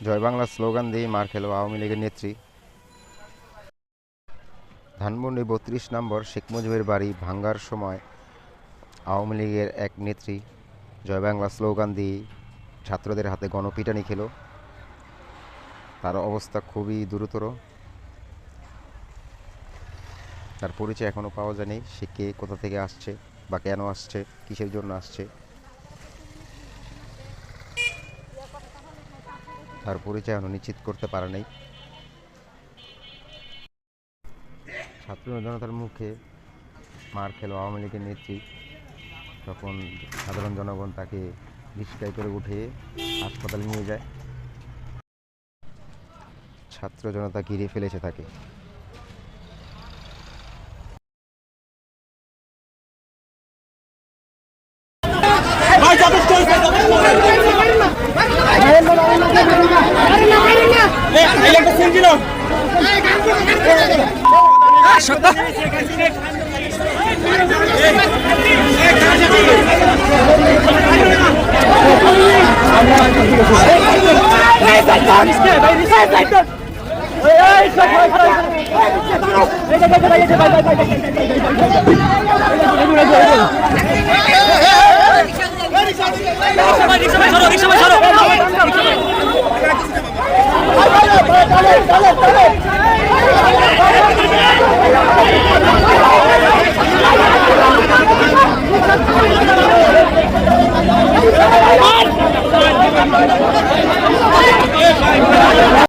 জয় Bangla slogan দিয়ে মার খেল আওয়ামী লীগের নেত্রী। ধানমন্ডি ৩২ নম্বর শেখ মুজিবের বাড়ি ভাঙ্গার সময় আওয়ামী লীগের এক নেত্রী জয় বাংলা স্লোগান দিয়ে ছাত্রদের হাতে গণপিটানি খেল। তার অবস্থা খুবই গুরুতর। তার পরিচয় এখনও পাওয়া যায়নি। সে কে, কোথা থেকে আসছে বা কেন আসছে, কিসের জন্য আসছে, তার পরিচয় এখনো নিশ্চিত করতে পারে নাই। ছাত্র জনতার মুখে মার খেল আওয়ামী লীগের নেত্রী। তখন সাধারণ জনগণ তাকে রিক্সায় করে উঠে হাসপাতালে নিয়ে যায়। ছাত্র জনতা ঘিরে ফেলেছে তাকে।